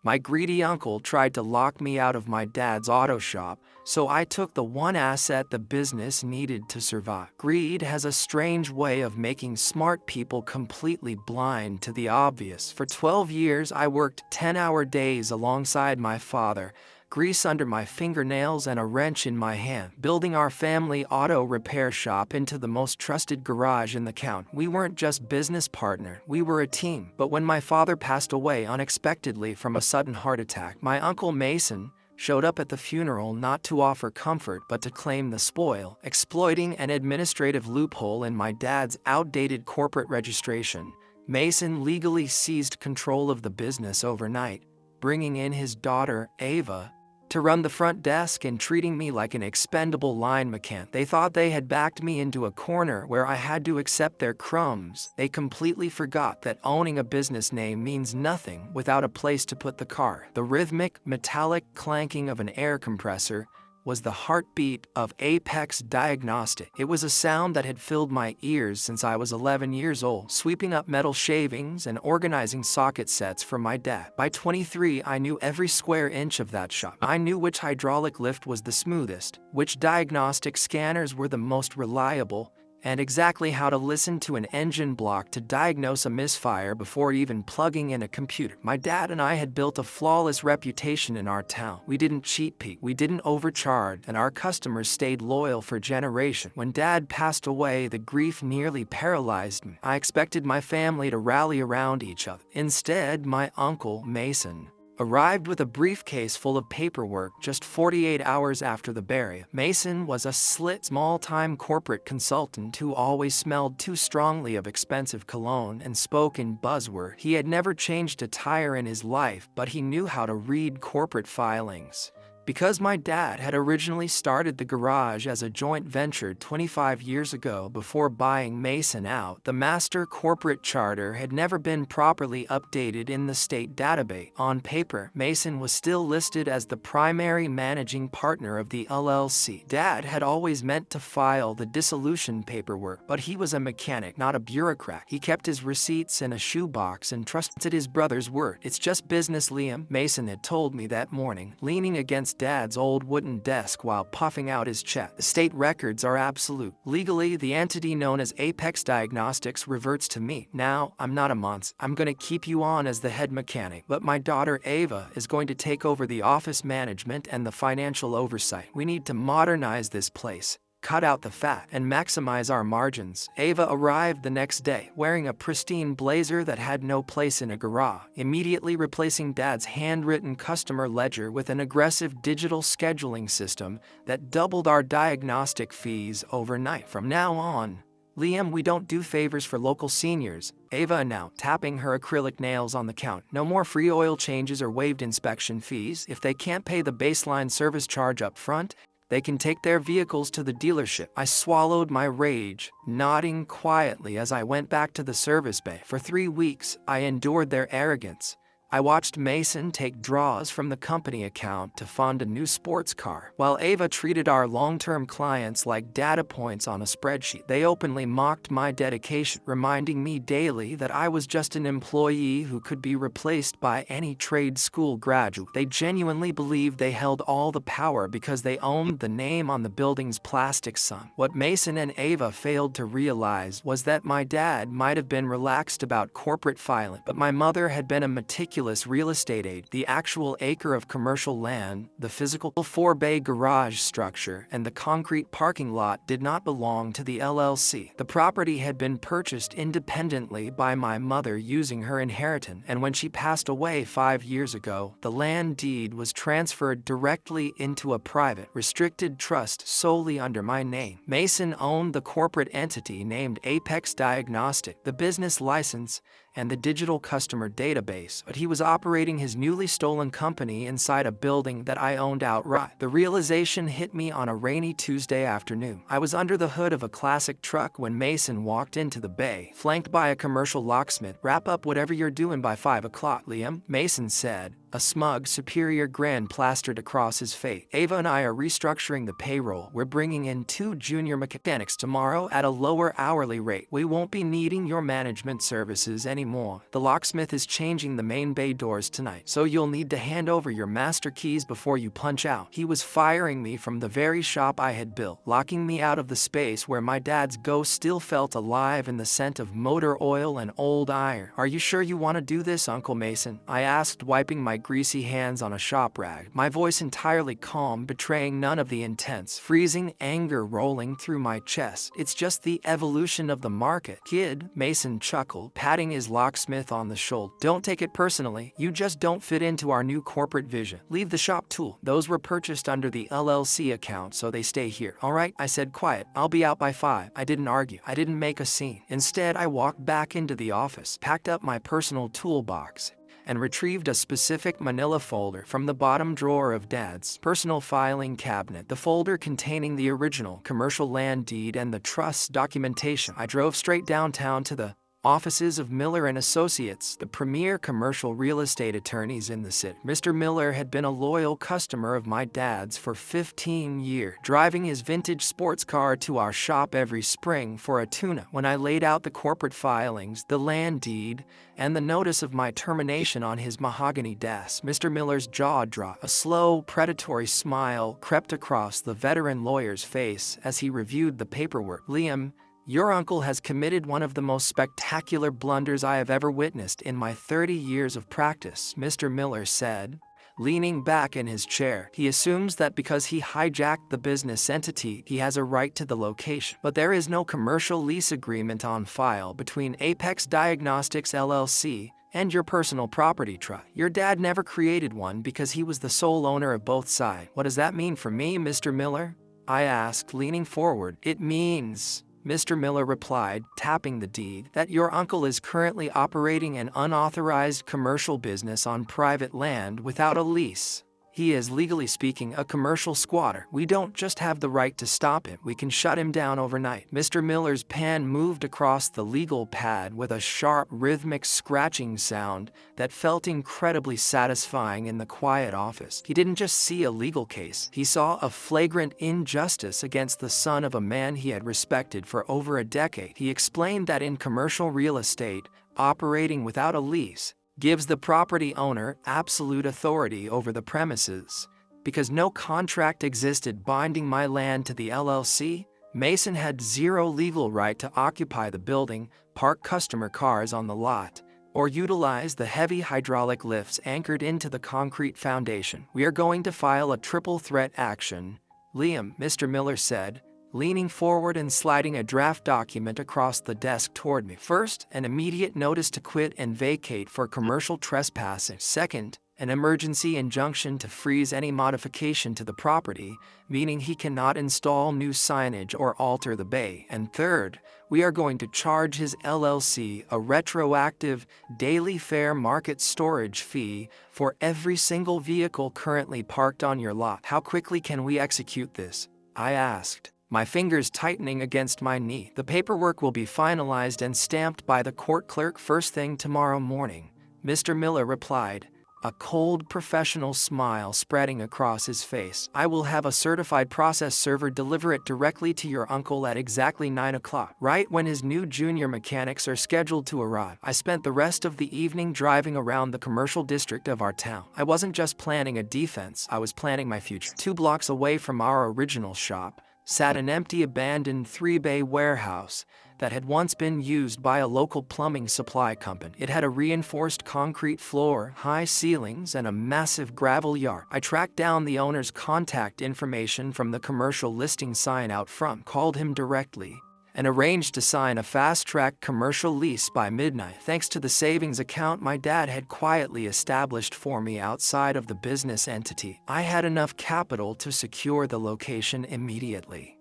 My greedy uncle tried to lock me out of my dad's auto shop, so I took the one asset the business needed to survive. Greed has a strange way of making smart people completely blind to the obvious. For 12 years, I worked 10-hour days alongside my father, grease under my fingernails and a wrench in my hand, building our family auto repair shop into the most trusted garage in the county. We weren't just business partners, we were a team. But when my father passed away unexpectedly from a sudden heart attack, my uncle Mason showed up at the funeral not to offer comfort but to claim the spoil, exploiting an administrative loophole in my dad's outdated corporate registration. Mason legally seized control of the business overnight, bringing in his daughter, Ava, to run the front desk and treating me like an expendable line mechanic. They thought they had backed me into a corner where I had to accept their crumbs. They completely forgot that owning a business name means nothing without a place to put the car. The rhythmic, metallic clanking of an air compressor was the heartbeat of Apex Diagnostic. It was a sound that had filled my ears since I was 11 years old, sweeping up metal shavings and organizing socket sets for my dad. By 23, I knew every square inch of that shop. I knew which hydraulic lift was the smoothest, which diagnostic scanners were the most reliable, and exactly how to listen to an engine block to diagnose a misfire before even plugging in a computer. My dad and I had built a flawless reputation in our town. We didn't cheat peak, we didn't overcharge, and our customers stayed loyal for generations. When Dad passed away, the grief nearly paralyzed me. I expected my family to rally around each other. Instead, my uncle, Mason, arrived with a briefcase full of paperwork just 48 hours after the burial. Mason was a slick, small-time corporate consultant who always smelled too strongly of expensive cologne and spoke in buzzwords. He had never changed a tire in his life, but he knew how to read corporate filings. Because my dad had originally started the garage as a joint venture 25 years ago before buying Mason out, the master corporate charter had never been properly updated in the state database. On paper, Mason was still listed as the primary managing partner of the LLC. Dad had always meant to file the dissolution paperwork, but he was a mechanic, not a bureaucrat. He kept his receipts in a shoebox and trusted his brother's word. "It's just business, Liam," Mason had told me that morning, leaning against Dad's old wooden desk while puffing out his check. "The state records are absolute. Legally, the entity known as Apex Diagnostics reverts to me. Now, I'm not a monster. I'm going to keep you on as the head mechanic, but my daughter Ava is going to take over the office management and the financial oversight. We need to modernize this place, cut out the fat, and maximize our margins." Ava arrived the next day, wearing a pristine blazer that had no place in a garage, immediately replacing Dad's handwritten customer ledger with an aggressive digital scheduling system that doubled our diagnostic fees overnight. "From now on, Liam, we don't do favors for local seniors," Ava announced, tapping her acrylic nails on the counter. "No more free oil changes or waived inspection fees. If they can't pay the baseline service charge up front, they can take their vehicles to the dealership." I swallowed my rage, nodding quietly as I went back to the service bay. For 3 weeks, I endured their arrogance. I watched Mason take draws from the company account to fund a new sports car, while Ava treated our long-term clients like data points on a spreadsheet. They openly mocked my dedication, reminding me daily that I was just an employee who could be replaced by any trade school graduate. They genuinely believed they held all the power because they owned the name on the building's plastic sign. What Mason and Ava failed to realize was that my dad might have been relaxed about corporate filing, but my mother had been a meticulous real estate agent. The actual acre of commercial land, the physical 4-bay garage structure, and the concrete parking lot did not belong to the LLC. The property had been purchased independently by my mother using her inheritance, and when she passed away 5 years ago, the land deed was transferred directly into a private, restricted trust solely under my name. Mason owned the corporate entity named Apex Diagnostic, the business license, and the digital customer database, but he was operating his newly stolen company inside a building that I owned outright. The realization hit me on a rainy Tuesday afternoon. I was under the hood of a classic truck when Mason walked into the bay, flanked by a commercial locksmith. "Wrap up whatever you're doing by 5 o'clock, Liam," Mason said, a smug, superior grin plastered across his face. Ava and I are restructuring the payroll. We're bringing in 2 junior mechanics tomorrow at a lower hourly rate. We won't be needing your management services anymore. The locksmith is changing the main bay doors tonight, so you'll need to hand over your master keys before you punch out. He was firing me from the very shop I had built, locking me out of the space where my dad's ghost still felt alive in the scent of motor oil and old iron. Are you sure you want to do this, Uncle Mason? I asked, wiping my greasy hands on a shop rag, my voice entirely calm, betraying none of the intense, freezing anger rolling through my chest. It's just the evolution of the market, kid, Mason chuckled, patting his locksmith on the shoulder. Don't take it personally, you just don't fit into our new corporate vision. Leave the shop tool. Those were purchased under the LLC account, so they stay here. All right, I said quiet. I'll be out by 5. I didn't argue. I didn't make a scene. Instead, I walked back into the office, packed up my personal toolbox, and retrieved a specific manila folder from the bottom drawer of Dad's personal filing cabinet, the folder containing the original commercial land deed and the trust's documentation. I drove straight downtown to the offices of Miller and Associates, the premier commercial real estate attorneys in the city. Mr. Miller had been a loyal customer of my dad's for 15 years, driving his vintage sports car to our shop every spring for a tune-up. When I laid out the corporate filings, the land deed, and the notice of my termination on his mahogany desk, Mr. Miller's jaw dropped. A slow, predatory smile crept across the veteran lawyer's face as he reviewed the paperwork. Liam, your uncle has committed one of the most spectacular blunders I have ever witnessed in my 30 years of practice, Mr. Miller said, leaning back in his chair. He assumes that because he hijacked the business entity, he has a right to the location. But there is no commercial lease agreement on file between Apex Diagnostics LLC and your personal property trust. Your dad never created one because he was the sole owner of both sides. What does that mean for me, Mr. Miller? I asked, leaning forward. It means, Mr. Miller replied, tapping the deed, that your uncle is currently operating an unauthorized commercial business on private land without a lease. He is, legally speaking, a commercial squatter. We don't just have the right to stop him, we can shut him down overnight. Mr. Miller's pen moved across the legal pad with a sharp, rhythmic scratching sound that felt incredibly satisfying in the quiet office. He didn't just see a legal case, he saw a flagrant injustice against the son of a man he had respected for over a decade. He explained that in commercial real estate, operating without a lease gives the property owner absolute authority over the premises. Because no contract existed binding my land to the LLC, Mason had zero legal right to occupy the building, park customer cars on the lot, or utilize the heavy hydraulic lifts anchored into the concrete foundation. We are going to file a triple threat action, Liam, Mr. Miller said, leaning forward and sliding a draft document across the desk toward me. First, an immediate notice to quit and vacate for commercial trespassing. Second, an emergency injunction to freeze any modification to the property, meaning he cannot install new signage or alter the bay. And third, we are going to charge his LLC a retroactive daily fair market storage fee for every single vehicle currently parked on your lot. How quickly can we execute this? I asked, my fingers tightening against my knee. The paperwork will be finalized and stamped by the court clerk first thing tomorrow morning, Mr. Miller replied, a cold, professional smile spreading across his face. I will have a certified process server deliver it directly to your uncle at exactly 9 o'clock, right when his new junior mechanics are scheduled to arrive. I spent the rest of the evening driving around the commercial district of our town. I wasn't just planning a defense, I was planning my future. 2 blocks away from our original shop sat an empty, abandoned 3-bay warehouse that had once been used by a local plumbing supply company. It had a reinforced concrete floor, high ceilings, and a massive gravel yard. I tracked down the owner's contact information from the commercial listing sign out front, called him directly, and arranged to sign a fast-track commercial lease by midnight. Thanks to the savings account my dad had quietly established for me outside of the business entity, I had enough capital to secure the location immediately.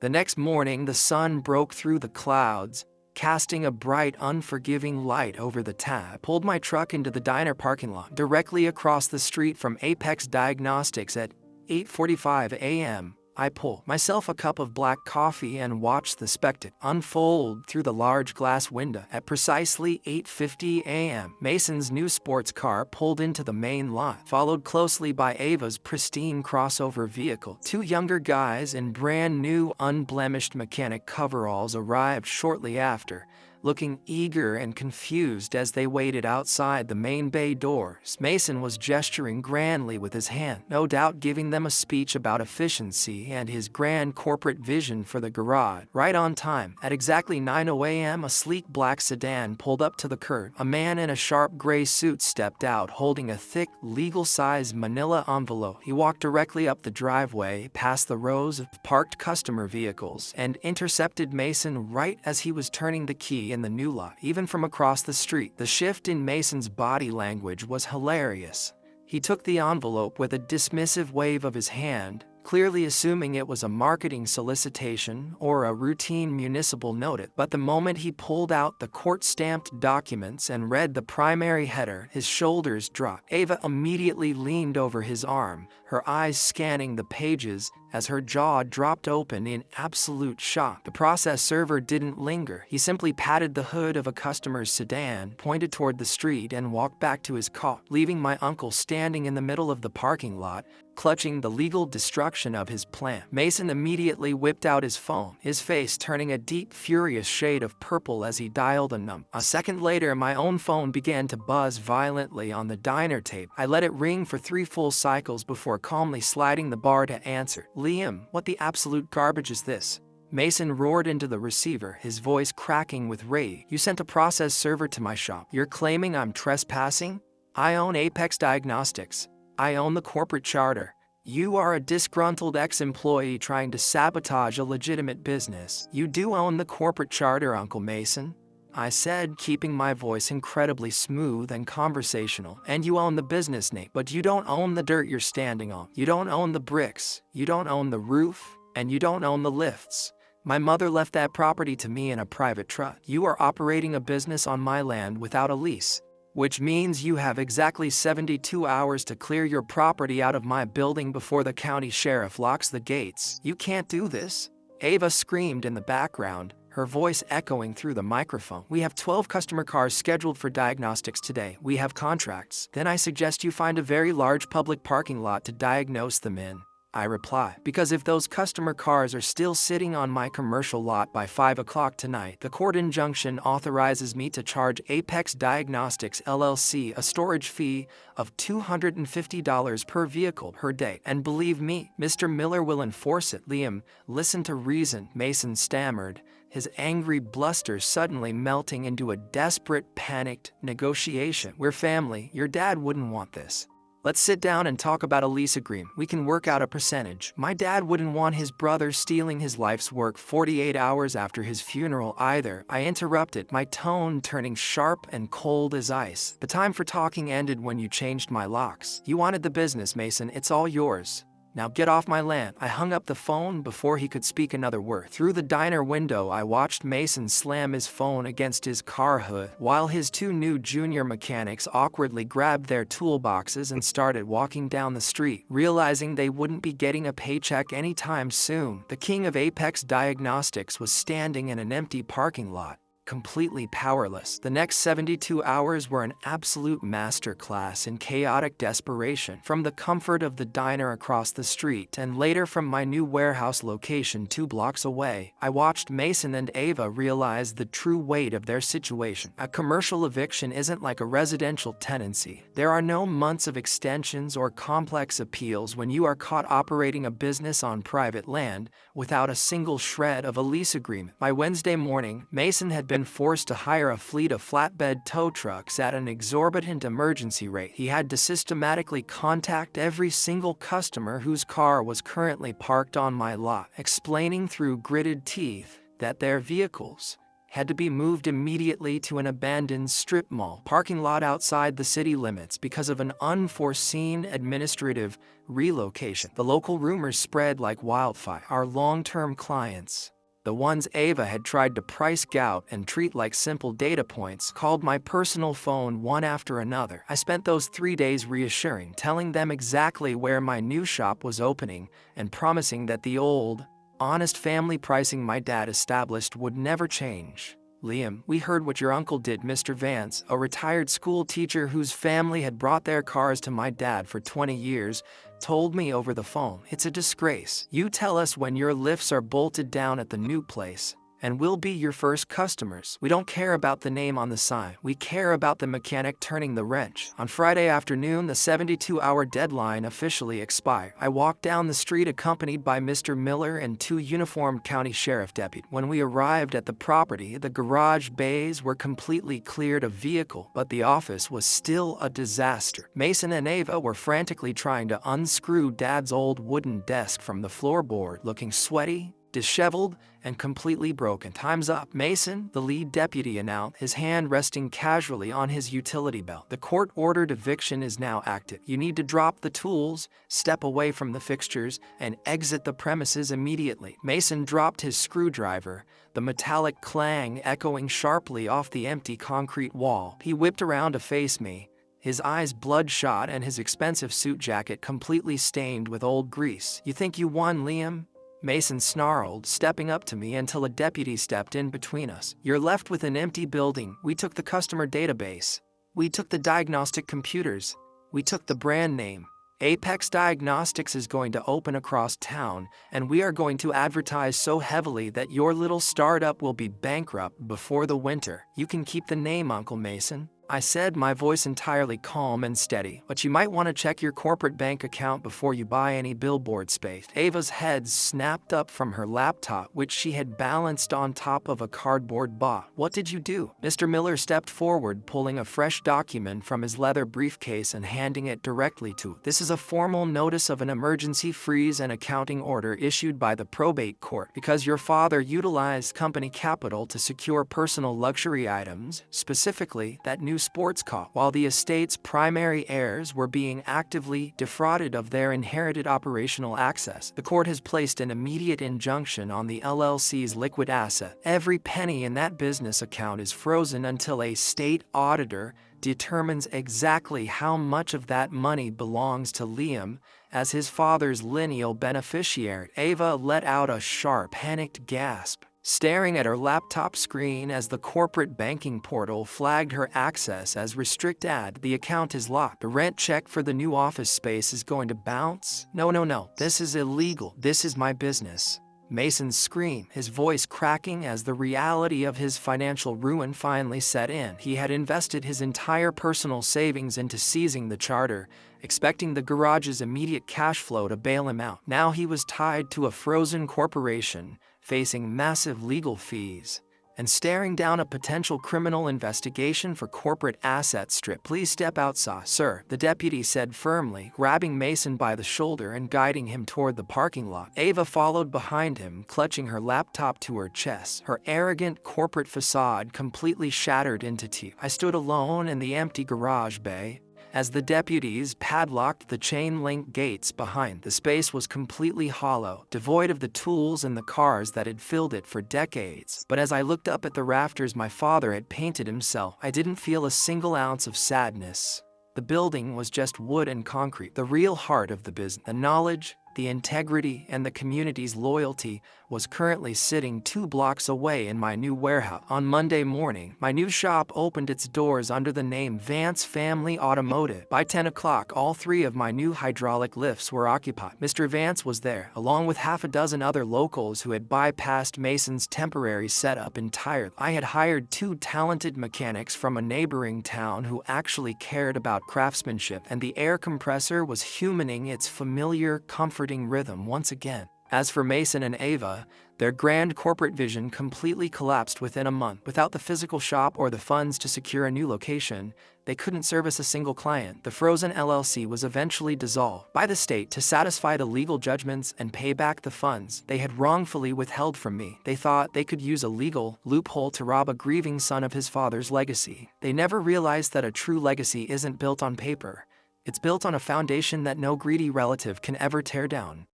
The next morning, the sun broke through the clouds, casting a bright, unforgiving light over the town. I pulled my truck into the diner parking lot directly across the street from Apex Diagnostics at 8:45 a.m., I pour myself a cup of black coffee and watch the spectacle unfold through the large glass window. At precisely 8:50 a.m., Mason's new sports car pulled into the main lot, followed closely by Ava's pristine crossover vehicle. Two younger guys in brand new, unblemished mechanic coveralls arrived shortly after, looking eager and confused as they waited outside the main bay doors. Mason was gesturing grandly with his hand, no doubt giving them a speech about efficiency and his grand corporate vision for the garage. Right on time, at exactly 9:00 a.m., a sleek black sedan pulled up to the curb. A man in a sharp gray suit stepped out, holding a thick, legal-sized manila envelope. He walked directly up the driveway, past the rows of parked customer vehicles, and intercepted Mason right as he was turning the key in the new lot. Even from across the street, the shift in Mason's body language was hilarious. He took the envelope with a dismissive wave of his hand, clearly assuming it was a marketing solicitation or a routine municipal notice. But the moment he pulled out the court-stamped documents and read the primary header, his shoulders dropped. Ava immediately leaned over his arm, her eyes scanning the pages as her jaw dropped open in absolute shock. The process server didn't linger. He simply patted the hood of a customer's sedan, pointed toward the street, and walked back to his car, leaving my uncle standing in the middle of the parking lot, clutching the legal destruction of his plan. Mason immediately whipped out his phone, his face turning a deep, furious shade of purple as he dialed a number. A second later, my own phone began to buzz violently on the diner table. I let it ring for 3 full cycles before calmly sliding the bar to answer. "Liam, what the absolute garbage is this?" Mason roared into the receiver, his voice cracking with rage. "You sent a process server to my shop. You're claiming I'm trespassing? I own Apex Diagnostics. I own the corporate charter. You are a disgruntled ex-employee trying to sabotage a legitimate business. You do own the corporate charter, Uncle Mason," I said, keeping my voice incredibly smooth and conversational. "And you own the business name, but you don't own the dirt you're standing on. You don't own the bricks, you don't own the roof, and you don't own the lifts. My mother left that property to me in a private trust. You are operating a business on my land without a lease, which means you have exactly 72 hours to clear your property out of my building before the county sheriff locks the gates. You can't do this," Ava screamed in the background, her voice echoing through the microphone. "We have 12 customer cars scheduled for diagnostics today. We have contracts. Then I suggest you find a very large public parking lot to diagnose them in," I reply, "because if those customer cars are still sitting on my commercial lot by 5 o'clock tonight, the court injunction authorizes me to charge Apex Diagnostics LLC a storage fee of $250 per vehicle per day. And believe me, Mr. Miller will enforce it." "Liam, listen to reason," Mason stammered, his angry bluster suddenly melting into a desperate, panicked negotiation. "We're family. Your dad wouldn't want this. Let's sit down and talk about a lease agreement. We can work out a percentage." My dad wouldn't want his brother stealing his life's work 48 hours after his funeral either, I interrupted, my tone turning sharp and cold as ice. "The time for talking ended when you changed my locks. You wanted the business, Mason. It's all yours. Now get off my land." I hung up the phone before he could speak another word. Through the diner window, I watched Mason slam his phone against his car hood, while his 2 new junior mechanics awkwardly grabbed their toolboxes and started walking down the street, realizing they wouldn't be getting a paycheck anytime soon. The king of Apex Diagnostics was standing in an empty parking lot, completely powerless. The next 72 hours were an absolute masterclass in chaotic desperation. From the comfort of the diner across the street and later from my new warehouse location 2 blocks away, I watched Mason and Ava realize the true weight of their situation. A commercial eviction isn't like a residential tenancy. There are no months of extensions or complex appeals when you are caught operating a business on private land without a single shred of a lease agreement. By Wednesday morning, Mason had been forced to hire a fleet of flatbed tow trucks at an exorbitant emergency rate. He had to systematically contact every single customer whose car was currently parked on my lot, explaining through gritted teeth that their vehicles had to be moved immediately to an abandoned strip mall parking lot outside the city limits because of an unforeseen administrative relocation. The local rumors spread like wildfire. Our long-term clients, The ones Ava had tried to price gout and treat like simple data points, called my personal phone one after another. I spent those 3 days reassuring, telling them exactly where my new shop was opening, and promising that the old, honest family pricing my dad established would never change. Liam, we heard what your uncle did. Mr. Vance, a retired school teacher whose family had brought their cars to my dad for 20 years, told me over the phone. It's a disgrace. You tell us when your lifts are bolted down at the new place, and we'll be your first customers. We don't care about the name on the sign. We care about the mechanic turning the wrench. On Friday afternoon, the 72-hour deadline officially expired. I walked down the street accompanied by Mr. Miller and 2 uniformed county sheriff deputies. When we arrived at the property, the garage bays were completely cleared of vehicle, but the office was still a disaster. Mason and Ava were frantically trying to unscrew Dad's old wooden desk from the floorboard, looking sweaty, disheveled, and completely broken. Time's up, Mason, the lead deputy announced, his hand resting casually on his utility belt. The court-ordered eviction is now active. You need to drop the tools, step away from the fixtures, and exit the premises immediately. Mason dropped his screwdriver, the metallic clang echoing sharply off the empty concrete wall. He whipped around to face me, his eyes bloodshot and his expensive suit jacket completely stained with old grease. You think you won, Liam? Mason snarled, stepping up to me until a deputy stepped in between us. You're left with an empty building. We took the customer database. We took the diagnostic computers. We took the brand name. Apex Diagnostics is going to open across town, and we are going to advertise so heavily that your little startup will be bankrupt before the winter. You can keep the name, Uncle Mason, I said, my voice entirely calm and steady, but you might want to check your corporate bank account before you buy any billboard space. Ava's head snapped up from her laptop, which she had balanced on top of a cardboard box. What did you do? Mr. Miller stepped forward, pulling a fresh document from his leather briefcase and handing it directly to her. This is a formal notice of an emergency freeze and accounting order issued by the probate court because your father utilized company capital to secure personal luxury items, specifically that new sports car, while the estate's primary heirs were being actively defrauded of their inherited operational access. The court has placed an immediate injunction on the LLC's liquid asset. Every penny in that business account is frozen until a state auditor determines exactly how much of that money belongs to Liam as his father's lineal beneficiary. Ava let out a sharp, panicked gasp, staring at her laptop screen as the corporate banking portal flagged her access as restricted. The account is locked. The rent check for the new office space is going to bounce. No. This is illegal. This is my business. Mason screamed, his voice cracking as the reality of his financial ruin finally set in. He had invested his entire personal savings into seizing the charter, expecting the garage's immediate cash flow to bail him out. Now he was tied to a frozen corporation, facing massive legal fees, and staring down a potential criminal investigation for corporate asset strip. Please step outside, sir, the deputy said firmly, grabbing Mason by the shoulder and guiding him toward the parking lot. Ava followed behind him, clutching her laptop to her chest, her arrogant corporate facade completely shattered into tears. I stood alone in the empty garage bay. As the deputies padlocked the chain-link gates behind, the space was completely hollow, devoid of the tools and the cars that had filled it for decades. But as I looked up at the rafters my father had painted himself, I didn't feel a single ounce of sadness. The building was just wood and concrete. The real heart of the business, the knowledge, the integrity, and the community's loyalty was currently sitting 2 blocks away in my new warehouse. On Monday morning, my new shop opened its doors under the name Vance Family Automotive. By 10 o'clock, all 3 of my new hydraulic lifts were occupied. Mr. Vance was there, along with half a dozen other locals who had bypassed Mason's temporary setup entirely. I had hired 2 talented mechanics from a neighboring town who actually cared about craftsmanship, and the air compressor was humaning its familiar, comforting rhythm once again. As for Mason and Ava, their grand corporate vision completely collapsed within a month. Without the physical shop or the funds to secure a new location, they couldn't service a single client. The frozen LLC was eventually dissolved by the state to satisfy the legal judgments and pay back the funds they had wrongfully withheld from me. They thought they could use a legal loophole to rob a grieving son of his father's legacy. They never realized that a true legacy isn't built on paper. It's built on a foundation that no greedy relative can ever tear down.